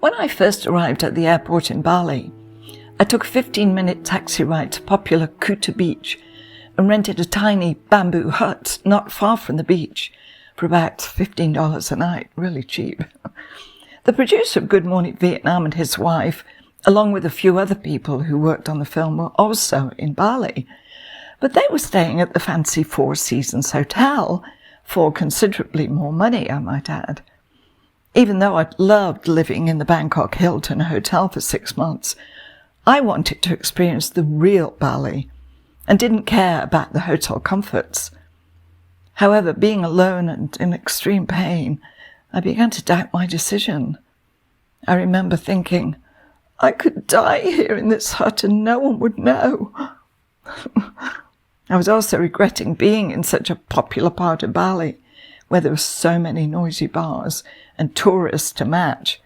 When I first arrived at the airport in Bali, I took a 15-minute taxi ride to popular Kuta beach and rented a tiny bamboo hut not far from the beach for about $15 a night, really cheap. The producer of Good Morning Vietnam and his wife, along with a few other people who worked on the film, were also in Bali, but they were staying at the fancy Four Seasons Hotel for considerably more money, I might add. Even though I'd loved living in the Bangkok Hilton Hotel for 6 months, I wanted to experience the real Bali and didn't care about the hotel comforts. However, being alone and in extreme pain, I began to doubt my decision. I remember thinking, I could die here in this hut and no one would know. I was also regretting being in such a popular part of Bali, where there were so many noisy bars and tourists to match.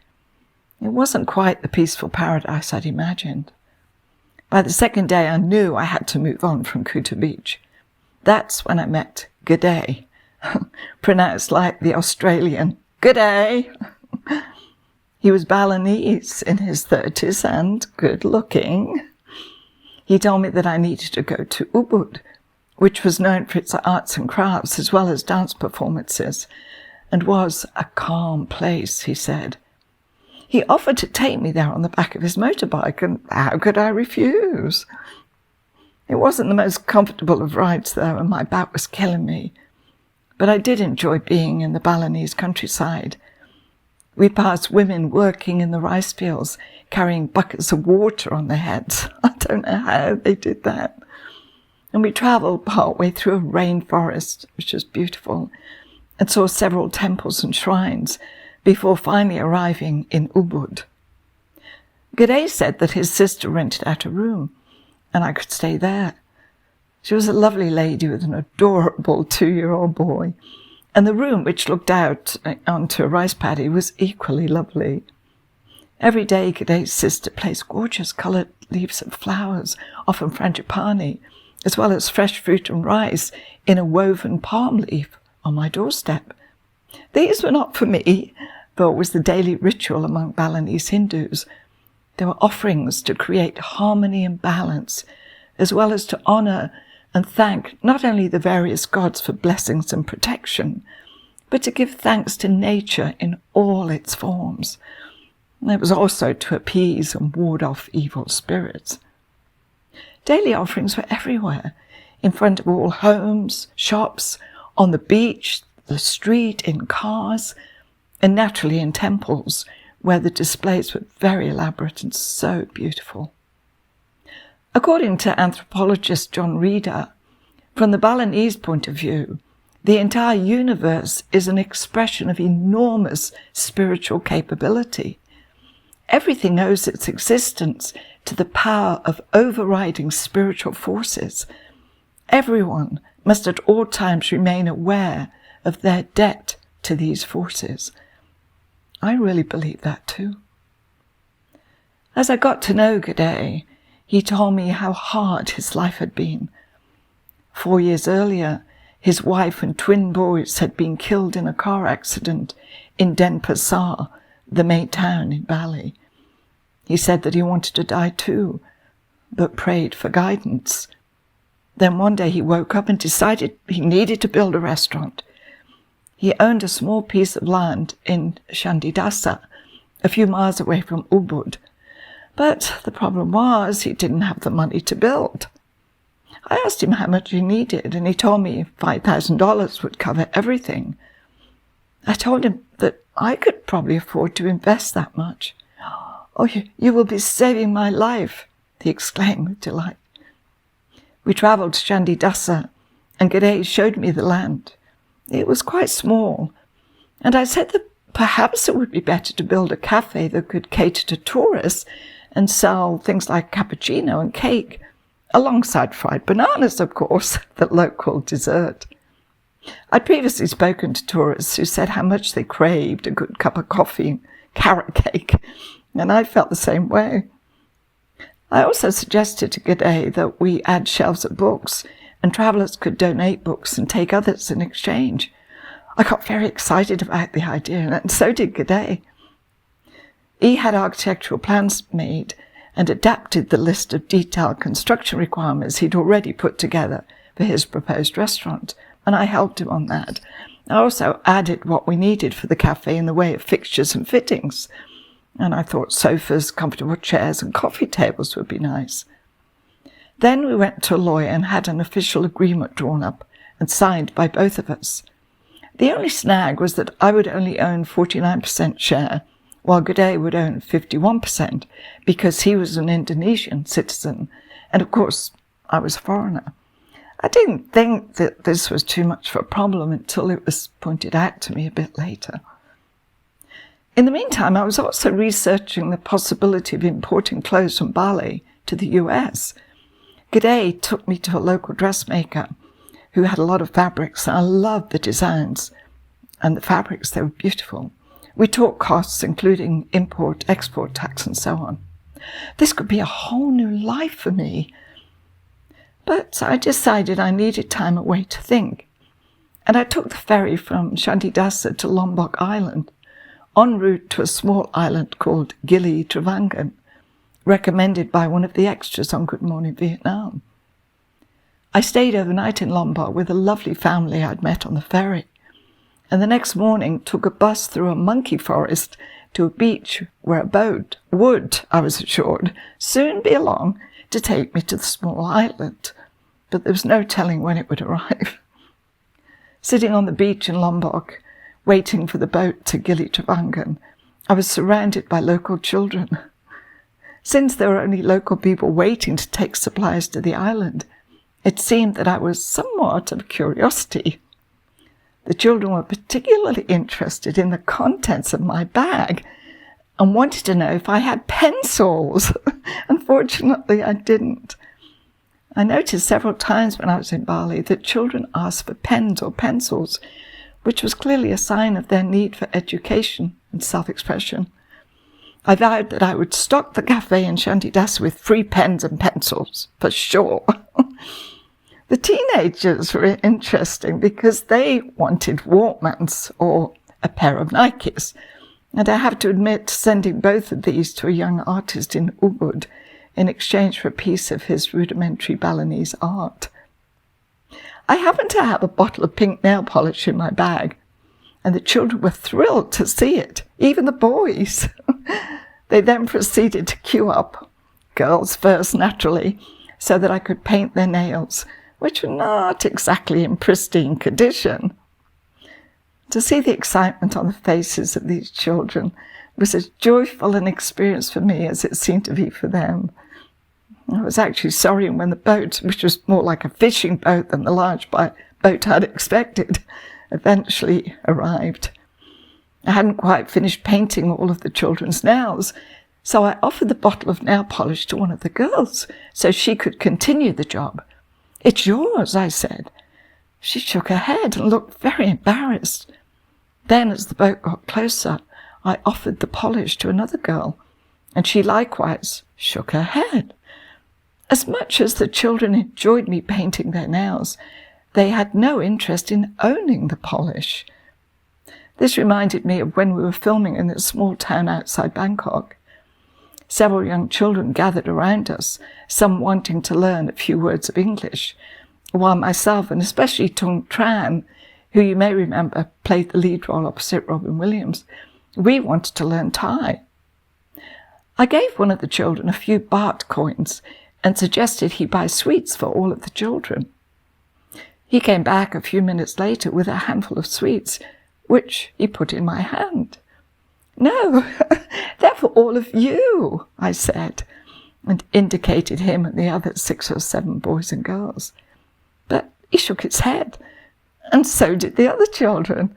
It wasn't quite the peaceful paradise I'd imagined. By the second day, I knew I had to move on from Kuta Beach. That's when I met G'day, pronounced like the Australian G'day. He was Balinese, in his 30s and good-looking. He told me that I needed to go to Ubud, which was known for its arts and crafts as well as dance performances, and was a calm place, he said. He offered to take me there on the back of his motorbike, and how could I refuse? It wasn't the most comfortable of rides, though, and my back was killing me. But I did enjoy being in the Balinese countryside. We passed women working in the rice fields, carrying buckets of water on their heads. I don't know how they did that. And we travelled partway through a rainforest, which was beautiful, and saw several temples and shrines before finally arriving in Ubud. G'day said that his sister rented out a room, and I could stay there. She was a lovely lady with an adorable 2-year-old boy, and the room, which looked out onto a rice paddy, was equally lovely. Every day, G'day's sister placed gorgeous coloured leaves of flowers, often frangipani, as well as fresh fruit and rice in a woven palm leaf on my doorstep. These were not for me, though it was the daily ritual among Balinese Hindus. There were offerings to create harmony and balance, as well as to honour and thank not only the various gods for blessings and protection, but to give thanks to nature in all its forms. And it was also to appease and ward off evil spirits. Daily offerings were everywhere, in front of all homes, shops, on the beach, the street, in cars, and naturally in temples, where the displays were very elaborate and so beautiful. According to anthropologist John Reeder, from the Balinese point of view, the entire universe is an expression of enormous spiritual capability. Everything owes its existence to the power of overriding spiritual forces. Everyone must at all times remain aware of their debt to these forces. I really believe that too. As I got to know G'day, he told me how hard his life had been. 4 years earlier, his wife and twin boys had been killed in a car accident in Denpasar, the main town in Bali. He said that he wanted to die too, but prayed for guidance. Then one day he woke up and decided he needed to build a restaurant. He owned a small piece of land in Chandidasa, a few miles away from Ubud. But the problem was he didn't have the money to build. I asked him how much he needed, and he told me $5,000 would cover everything. I told him that I could probably afford to invest that much. "Oh, you will be saving my life," he exclaimed with delight. We travelled to Chandidasa, and G'day showed me the land. It was quite small, and I said that perhaps it would be better to build a cafe that could cater to tourists and sell things like cappuccino and cake, alongside fried bananas, of course, the local dessert. I'd previously spoken to tourists who said how much they craved a good cup of coffee and carrot cake, and I felt the same way. I also suggested to G'day that we add shelves of books, and travellers could donate books and take others in exchange. I got very excited about the idea, and so did G'day. He had architectural plans made and adapted the list of detailed construction requirements he'd already put together for his proposed restaurant, and I helped him on that. I also added what we needed for the cafe in the way of fixtures and fittings, and I thought sofas, comfortable chairs and coffee tables would be nice. Then we went to a lawyer and had an official agreement drawn up and signed by both of us. The only snag was that I would only own 49% share, while G'day would own 51%, because he was an Indonesian citizen, and of course I was a foreigner. I didn't think that this was too much of a problem until it was pointed out to me a bit later. In the meantime, I was also researching the possibility of importing clothes from Bali to the US. G'day took me to a local dressmaker who had a lot of fabrics, and I loved the designs and the fabrics. They were beautiful. We talked costs, including import, export tax, and so on. This could be a whole new life for me. But I decided I needed time away to think, and I took the ferry from Shandidasa to Lombok Island, en route to a small island called Gili Travangan, recommended by one of the extras on Good Morning Vietnam. I stayed overnight in Lombok with a lovely family I'd met on the ferry, and the next morning took a bus through a monkey forest to a beach where a boat would, I was assured, soon be along to take me to the small island, but there was no telling when it would arrive. Sitting on the beach in Lombok, waiting for the boat to Gili Travangan, I was surrounded by local children. Since there were only local people waiting to take supplies to the island, it seemed that I was somewhat of a curiosity. The children were particularly interested in the contents of my bag and wanted to know if I had pencils. Unfortunately, I didn't. I noticed several times when I was in Bali that children asked for pens or pencils, which was clearly a sign of their need for education and self-expression. I vowed that I would stock the cafe in Shandidasa with free pens and pencils, for sure. The teenagers were interesting because they wanted Walkmans or a pair of Nikes, and I have to admit sending both of these to a young artist in Ubud in exchange for a piece of his rudimentary Balinese art. I happened to have a bottle of pink nail polish in my bag, and the children were thrilled to see it, even the boys. They then proceeded to queue up, girls first naturally, so that I could paint their nails, which were not exactly in pristine condition. To see the excitement on the faces of these children was as joyful an experience for me as it seemed to be for them. I was actually sorry when the boat, which was more like a fishing boat than the large boat I'd expected, eventually arrived. I hadn't quite finished painting all of the children's nails, so I offered the bottle of nail polish to one of the girls so she could continue the job. "It's yours," I said. She shook her head and looked very embarrassed. Then, as the boat got closer, I offered the polish to another girl, and she likewise shook her head. As much as the children enjoyed me painting their nails, they had no interest in owning the polish. This reminded me of when we were filming in a small town outside Bangkok. Several young children gathered around us, some wanting to learn a few words of English, while myself, and especially Tung Tran, who you may remember played the lead role opposite Robin Williams, we wanted to learn Thai. I gave one of the children a few baht coins and suggested he buy sweets for all of the children. He came back a few minutes later with a handful of sweets, which he put in my hand. "No, they're for all of you," I said, and indicated him and the other 6 or 7 boys and girls. But he shook his head, and so did the other children.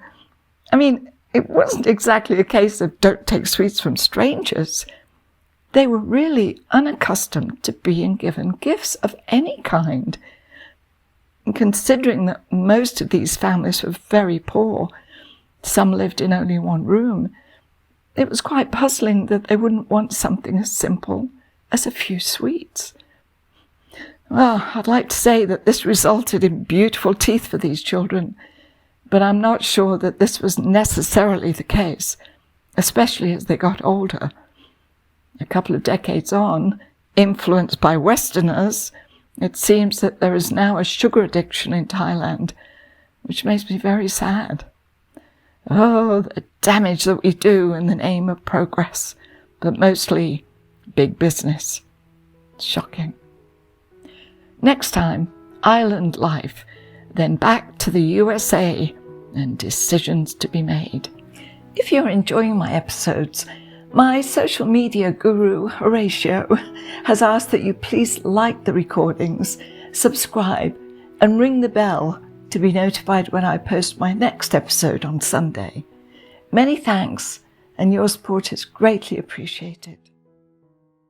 I mean, it wasn't exactly a case of don't take sweets from strangers. They were really unaccustomed to being given gifts of any kind. And considering that most of these families were very poor, some lived in only one room, it was quite puzzling that they wouldn't want something as simple as a few sweets. Well, I'd like to say that this resulted in beautiful teeth for these children, but I'm not sure that this was necessarily the case, especially as they got older. A couple of decades on, influenced by Westerners, it seems that there is now a sugar addiction in Thailand, which makes me very sad. Oh, the damage that we do in the name of progress, but mostly big business. It's shocking. Next time, island life, then back to the USA and decisions to be made. If you're enjoying my episodes, my social media guru, Horatio, has asked that you please like the recordings, subscribe, and ring the bell to be notified when I post my next episode on Sunday. Many thanks, and your support is greatly appreciated.